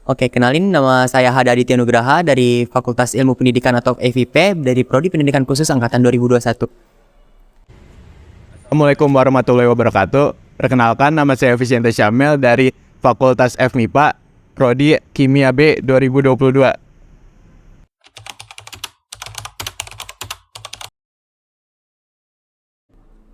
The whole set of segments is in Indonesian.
Oke, kenalin nama saya Hada Aditya Nugraha dari Fakultas Ilmu Pendidikan atau FIP dari Prodi Pendidikan Khusus Angkatan 2021. Assalamualaikum warahmatullahi wabarakatuh. Perkenalkan, nama saya Vicente Syamel dari Fakultas FMIPA, Prodi Kimia B 2022.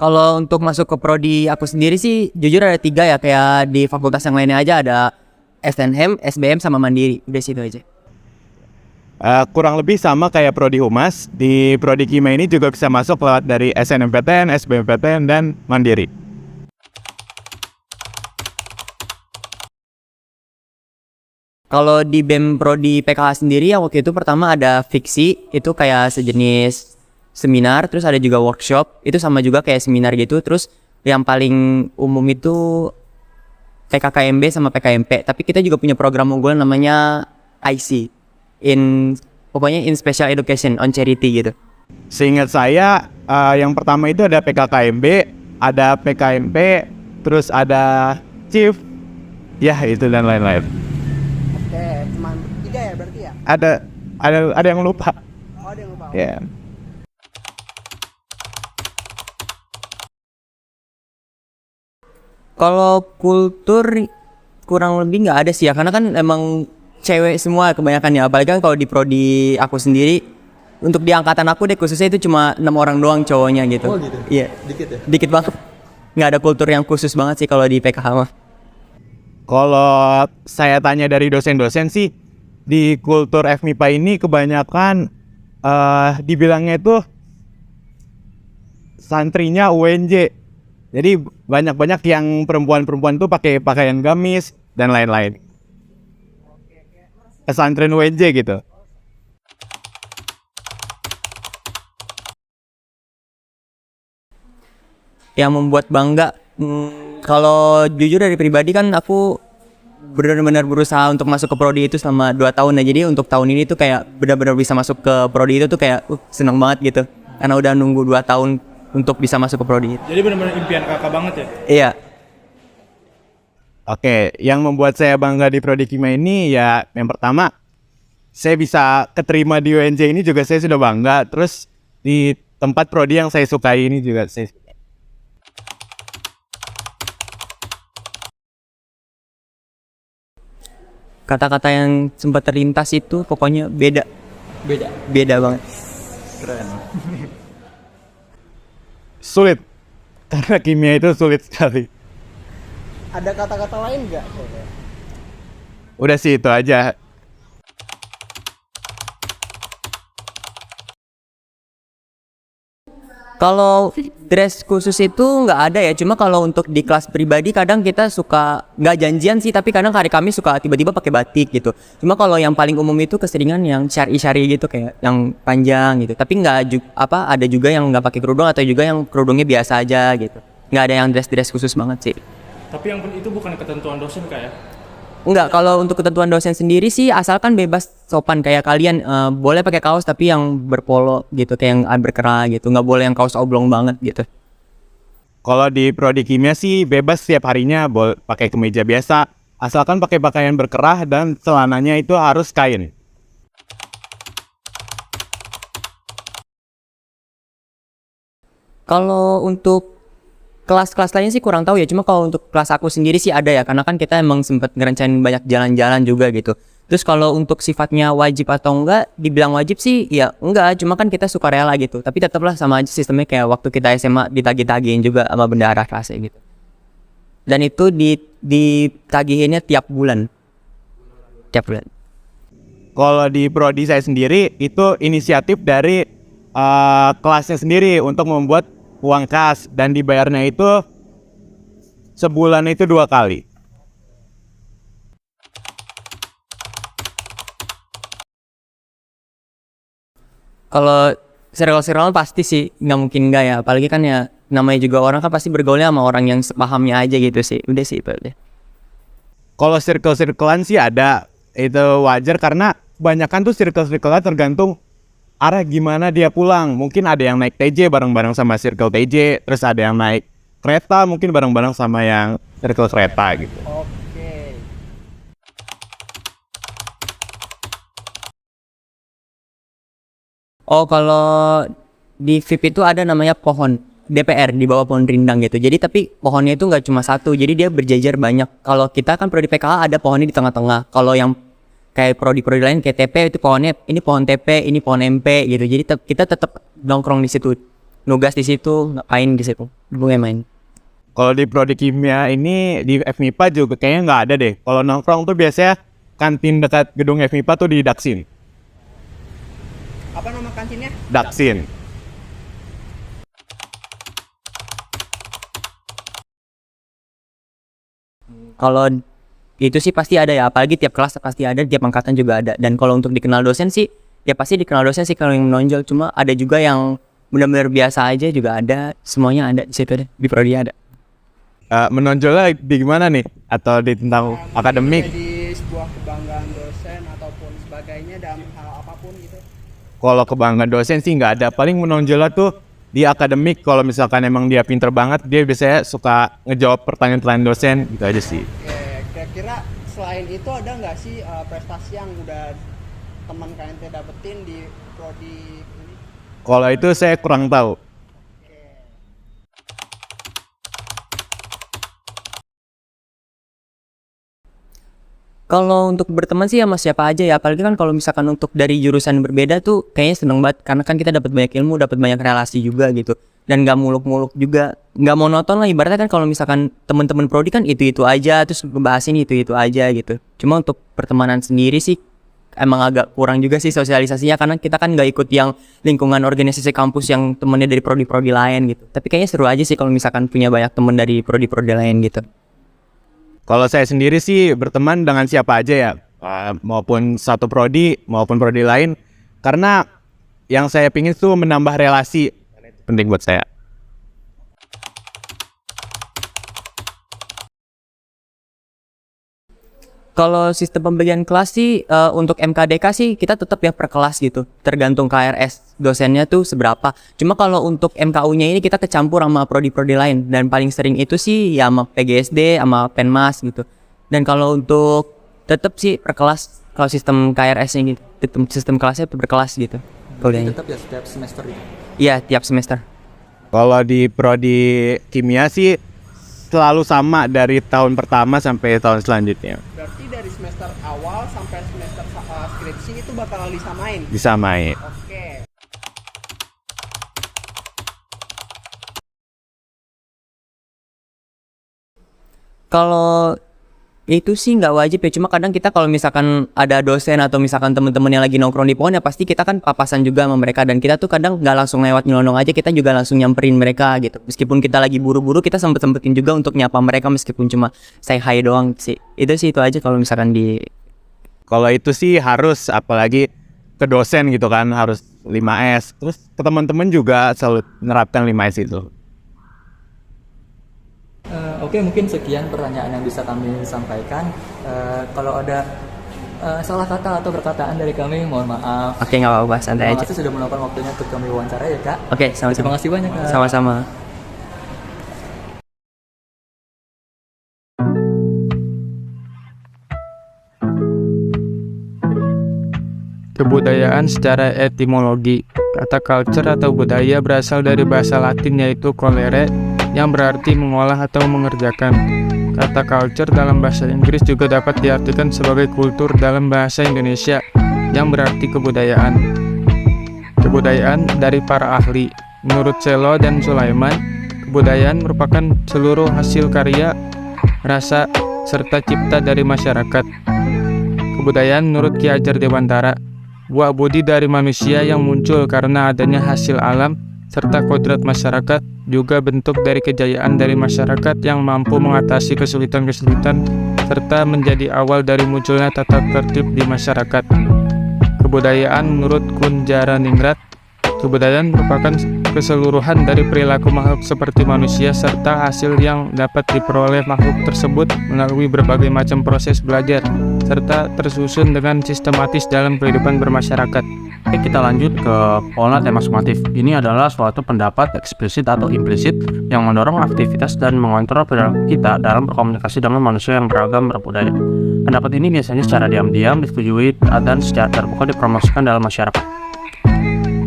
Kalau untuk masuk ke prodi aku sendiri sih jujur ada 3 ya, kayak di fakultas yang lainnya aja ada SNM, SBM sama Mandiri. Udah situ aja. Kurang lebih sama kayak Prodi Humas. Di Prodi Kimia ini juga bisa masuk lewat dari SNMPTN, SBMPTN, dan Mandiri. Kalau di BEM Prodi PKH sendiri yang waktu itu pertama ada fiksi, itu kayak sejenis seminar, terus ada juga workshop, itu sama juga kayak seminar gitu. Terus yang paling umum itu PKKMB sama PKMP, tapi kita juga punya program unggulan namanya IC, pokoknya in Special Education on Charity gitu. Seingat saya, yang pertama itu ada PKKMB, ada PKMP, terus ada Chief, ya itu dan lain-lain. Oke, cuma 3 ya berarti ya? Ada yang lupa. Oh, ada yang lupa. Ya. Kalau kultur kurang lebih nggak ada sih ya, karena kan emang cewek semua kebanyakan ya. Apalagi kan kalau di prodi aku sendiri, untuk di angkatan aku deh khususnya itu cuma 6 orang doang cowoknya gitu. Oh gitu? Iya. Dikit ya? Dikit banget. Nggak ada kultur yang khusus banget sih kalau di PKH mah. Kalau saya tanya dari dosen-dosen sih, di kultur FMIPA ini kebanyakan dibilangnya itu santrinya UNJ. Jadi banyak-banyak yang perempuan-perempuan tuh pakai pakaian gamis dan lain-lain. Pesantren UNJ gitu. Yang membuat bangga, kalau jujur dari pribadi kan aku benar-benar berusaha untuk masuk ke prodi itu selama 2 tahun ya. Jadi untuk tahun ini tuh kayak benar-benar bisa masuk ke prodi itu tuh kayak seneng banget gitu. Karena udah nunggu 2 tahun untuk bisa masuk ke prodi itu. Jadi benar-benar impian kakak banget ya? Iya. Oke, yang membuat saya bangga di Prodi Kimia ini ya yang pertama, saya bisa keterima di UNJ ini juga saya sudah bangga. Terus di tempat prodi yang saya sukai ini juga saya. Kata-kata yang sempat terlintas itu pokoknya beda banget. Keren. Sulit, karena kimia itu sulit sekali. Ada kata-kata lain nggak? Udah sih itu aja. Kalau dress khusus itu nggak ada ya, cuma kalau untuk di kelas pribadi kadang kita suka nggak janjian sih, tapi kadang hari Kamis suka tiba-tiba pakai batik gitu. Cuma kalau yang paling umum itu keseringan yang syari-syari gitu, kayak yang panjang gitu. Tapi nggak ada juga yang nggak pakai kerudung atau juga yang kerudungnya biasa aja gitu. Nggak ada yang dress khusus banget sih. Tapi yang itu bukan ketentuan dosen kayak? Enggak, kalau untuk ketentuan dosen sendiri sih asalkan bebas sopan kayak kalian, boleh pakai kaos tapi yang berpolo gitu, kayak yang berkerah gitu, nggak boleh yang kaos oblong banget gitu. Kalau di Prodi Kimia sih bebas setiap harinya pakai kemeja biasa, asalkan pakai pakaian berkerah dan celananya itu harus kain. Kalau untuk kelas-kelas lainnya sih kurang tahu ya, cuma kalau untuk kelas aku sendiri sih ada ya, karena kan kita emang sempat ngerencanain banyak jalan-jalan juga gitu. Terus kalau untuk sifatnya wajib atau enggak, dibilang wajib sih ya enggak, cuma kan kita suka rela gitu. Tapi tetaplah sama aja sistemnya kayak waktu kita SMA ditagih-tagihin juga sama bendahara kelasnya gitu. Dan itu ditagihinnya tiap bulan. Tiap bulan. Kalau di prodi saya sendiri itu inisiatif dari kelasnya sendiri untuk membuat uang kas dan dibayarnya itu sebulan itu 2 kali. Kalau circle-circle pasti sih nggak mungkin nggak ya, apalagi kan ya namanya juga orang kan pasti bergaulnya sama orang yang sepahamnya aja gitu sih. Udah sih itu deh. Kalau circle-circlean sih ada, itu wajar karena kebanyakan tuh circle-circlean tergantung arah gimana dia pulang. Mungkin ada yang naik TJ bareng-bareng sama circle TJ, terus ada yang naik kereta mungkin bareng-bareng sama yang circle kereta gitu. Oke. Oh, kalau di VIP itu ada namanya pohon DPR di bawah pohon rindang gitu. Jadi tapi pohonnya itu nggak cuma satu, jadi dia berjajar banyak. Kalau kita kan prodi PKA ada pohonnya di tengah-tengah. Kalau yang kayak prodi-prodi lain kayak TP itu pohonnya, ini pohon TP, ini pohon MP gitu. Jadi kita tetap nongkrong di situ, nugas di situ, ngapain di situ, gue main. Kalau di prodi kimia ini di FMIPA juga kayaknya nggak ada deh. Kalau nongkrong tuh biasanya kantin dekat gedung FMIPA tuh di Daksin. Apa nama kantinnya? Daksin. Kalau itu sih pasti ada ya, apalagi tiap kelas pasti ada, tiap angkatan juga ada. Dan kalau untuk dikenal dosen sih, ya pasti dikenal dosen sih kalau yang menonjol. Cuma ada juga yang benar-benar biasa aja juga ada, semuanya ada di situ deh, di prodi ada. Menonjolnya di gimana nih? Atau di tentang akademik? Jadi sebuah kebanggaan dosen ataupun sebagainya dalam hal apapun gitu. Kalau kebanggaan dosen sih nggak ada. Paling menonjolnya tuh di akademik. Kalau misalkan emang dia pinter banget, dia biasanya suka ngejawab pertanyaan-pertanyaan dosen, gitu aja sih. Oke, kira-kira selain itu ada nggak sih prestasi yang udah teman kalian dapetin di prodi ini? Kalau itu saya kurang tahu. Kalau untuk berteman sih sama siapa aja ya, apalagi kan kalau misalkan untuk dari jurusan berbeda tuh kayaknya seneng banget karena kan kita dapat banyak ilmu, dapat banyak relasi juga gitu. Dan nggak muluk-muluk juga, nggak monoton lah ibaratnya kan kalau misalkan teman-teman prodi kan itu aja, terus ngebahas ini itu aja gitu. Cuma untuk pertemanan sendiri sih emang agak kurang juga sih sosialisasinya karena kita kan nggak ikut yang lingkungan organisasi kampus yang temennya dari prodi-prodi lain gitu. Tapi kayaknya seru aja sih kalau misalkan punya banyak temen dari prodi-prodi lain gitu. Kalau saya sendiri sih berteman dengan siapa aja ya, maupun satu prodi maupun prodi lain, karena yang saya pingin tuh menambah relasi, penting buat saya. Kalau sistem pembagian kelas sih untuk MKDK sih kita tetap ya per kelas gitu. Tergantung KRS dosennya tuh seberapa. Cuma kalau untuk MKU-nya ini kita kecampur sama prodi-prodi lain dan paling sering itu sih ya sama PGSD sama Penmas gitu. Dan kalau untuk tetap sih per kelas kalau sistem KRS-nya gitu. Sistem kelasnya per kelas gitu. Kuliahnya. Tetap ya setiap semester gitu. Iya, tiap semester. Kalau di prodi kimia sih selalu sama dari tahun pertama sampai tahun selanjutnya. Berarti dari semester awal sampai semester skripsi itu bakal disamain? Disamain. Oke. Kalau itu sih nggak wajib ya, cuma kadang kita kalau misalkan ada dosen atau misalkan teman-teman yang lagi nongkrong di pohon ya pasti kita kan papasan juga sama mereka dan kita tuh kadang nggak langsung lewat nyelonong aja, kita juga langsung nyamperin mereka gitu. Meskipun kita lagi buru-buru kita sempet-sempetin juga untuk nyapa mereka meskipun cuma say hi doang sih. Itu sih itu aja kalau misalkan di. Kalau itu sih harus, apalagi ke dosen gitu kan, harus 5S. Terus ke teman-teman juga selalu menerapkan 5S itu. Oke, mungkin sekian pertanyaan yang bisa kami sampaikan. Kalau ada salah kata atau perkataan dari kami, mohon maaf. Oke, nggak apa-apa, santai Terima aja. kasih sudah meluangkan waktunya untuk kami wawancara ya, Kak. Oke, sama-sama. Terima kasih banyak, Kak. Sama-sama. Kebudayaan secara etimologi. Kata culture atau budaya berasal dari bahasa Latin yaitu colere yang berarti mengolah atau mengerjakan. Kata culture dalam bahasa Inggris juga dapat diartikan sebagai kultur dalam bahasa Indonesia yang berarti kebudayaan. Kebudayaan dari para ahli. Menurut Selo dan Sulaiman, kebudayaan merupakan seluruh hasil karya, rasa, serta cipta dari masyarakat. Kebudayaan menurut Ki Hajar Dewantara, buah budi dari manusia yang muncul karena adanya hasil alam serta kodrat masyarakat, juga bentuk dari kejayaan dari masyarakat yang mampu mengatasi kesulitan-kesulitan serta menjadi awal dari munculnya tata tertib di masyarakat. Kebudayaan menurut Kunjaraningrat, kebudayaan merupakan keseluruhan dari perilaku makhluk seperti manusia serta hasil yang dapat diperoleh makhluk tersebut melalui berbagai macam proses belajar serta tersusun dengan sistematis dalam kehidupan bermasyarakat. Oke, kita lanjut ke pola tematik. Ini adalah suatu pendapat eksplisit atau implisit yang mendorong aktivitas dan mengontrol perilaku kita dalam berkomunikasi dengan manusia yang beragam berbudaya. Pendapat ini biasanya secara diam-diam disetujui dan secara terbuka dipromosikan dalam masyarakat.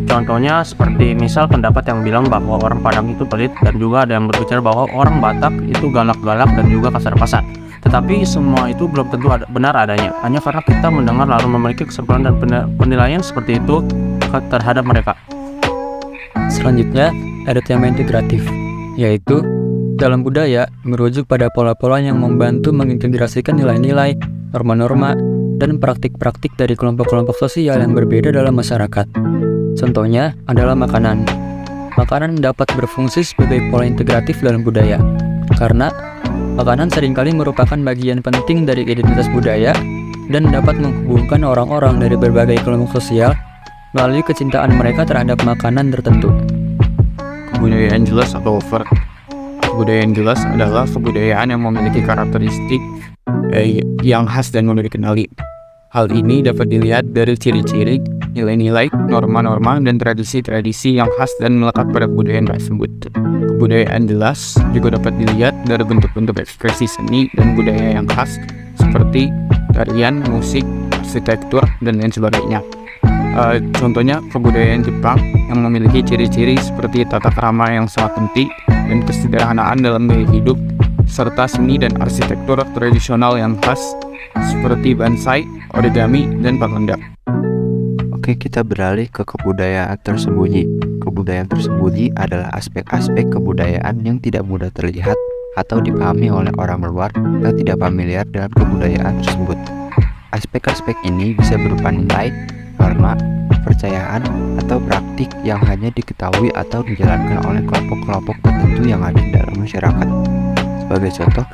Contohnya seperti misal pendapat yang bilang bahwa orang Padang itu pelit, dan juga ada yang berbicara bahwa orang Batak itu galak-galak dan juga kasar-kasar. Tetapi semua itu belum tentu benar adanya, hanya karena kita mendengar lalu memiliki kesimpulan dan penilaian seperti itu terhadap mereka. Selanjutnya, ada tema integratif, yaitu dalam budaya merujuk pada pola-pola yang membantu mengintegrasikan nilai-nilai, norma-norma, dan praktik-praktik dari kelompok-kelompok sosial yang berbeda dalam masyarakat. Contohnya adalah makanan. Makanan dapat berfungsi sebagai pola integratif dalam budaya, karena makanan seringkali merupakan bagian penting dari identitas budaya dan dapat menghubungkan orang-orang dari berbagai kelompok sosial melalui kecintaan mereka terhadap makanan tertentu. Kebudayaan jelas atau overt. Kebudayaan jelas adalah kebudayaan yang memiliki karakteristik yang khas dan mudah dikenali. Hal ini dapat dilihat dari ciri-ciri, nilai-nilai, norma-norma, dan tradisi-tradisi yang khas dan melekat pada kebudayaan tersebut. Kebudayaan jelas juga dapat dilihat dari bentuk-bentuk ekspresi seni dan budaya yang khas seperti tarian, musik, arsitektur, dan lain sebagainya. Contohnya kebudayaan Jepang yang memiliki ciri-ciri seperti tata krama yang sangat penting dan kesederhanaan dalam gaya hidup, serta seni dan arsitektur tradisional yang khas seperti bonsai, origami, dan pengendap. Oke, kita beralih ke kebudayaan tersembunyi. Kebudayaan tersembunyi adalah aspek-aspek kebudayaan yang tidak mudah terlihat atau dipahami oleh orang luar yang tidak familiar dengan kebudayaan tersebut. Aspek-aspek ini bisa berupa nilai, norma, kepercayaan, atau praktik yang hanya diketahui atau dijalankan oleh kelompok-kelompok tertentu yang ada di dalam masyarakat. Sebagai contoh,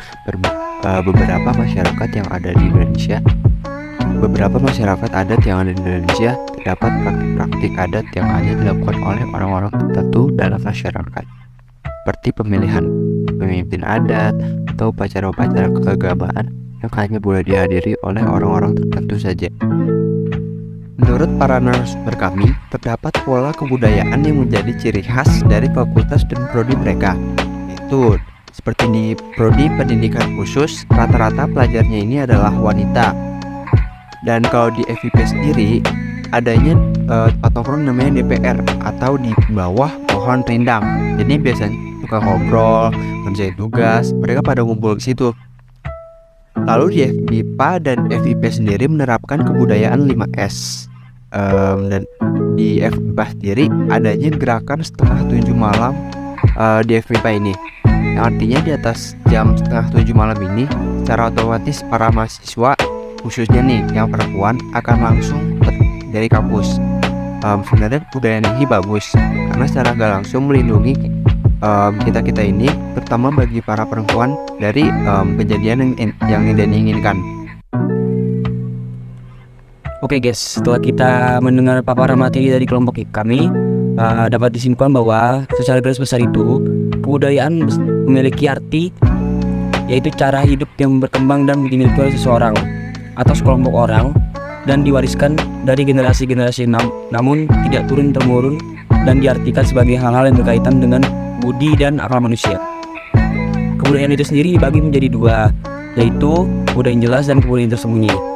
beberapa masyarakat yang ada di Indonesia terdapat praktik-praktik adat yang hanya dilakukan oleh orang-orang tertentu dalam masyarakat, seperti pemilihan pemimpin adat atau upacara-upacara keagamaan yang hanya boleh dihadiri oleh orang-orang tertentu saja. Menurut para narasumber kami, terdapat pola kebudayaan yang menjadi ciri khas dari fakultas dan prodi mereka, yaitu seperti di prodi pendidikan khusus, rata-rata pelajarnya ini adalah wanita. Dan kalau di FIP sendiri, adanya tempat nongkrong namanya DPR atau di bawah pohon rindang. Jadi biasanya suka ngobrol, ngerjain tugas, mereka pada ngumpul di situ. Lalu di FIPA dan FIP sendiri menerapkan kebudayaan 5S. Dan di FIPA sendiri adanya gerakan setengah 7 malam di FIPA ini. Yang artinya di atas jam setengah 7 malam ini, secara otomatis para mahasiswa, khususnya nih yang perempuan, akan langsung dari kampus. Sebenarnya budaya ini bagus karena secara gak langsung melindungi kita ini, terutama bagi para perempuan dari kejadian yang tidak diinginkan. Oke guys, setelah kita mendengar paparan materi dari kelompok kami, dapat disimpulkan bahwa secara garis besar itu kebudayaan memiliki arti, yaitu cara hidup yang berkembang dan dimiliki oleh seseorang atau sekelompok orang dan diwariskan dari generasi-generasi, namun tidak turun-temurun, dan diartikan sebagai hal-hal yang berkaitan dengan budi dan akal manusia. Kebudayaan itu sendiri dibagi menjadi dua, yaitu kebudayaan jelas dan kebudayaan tersembunyi.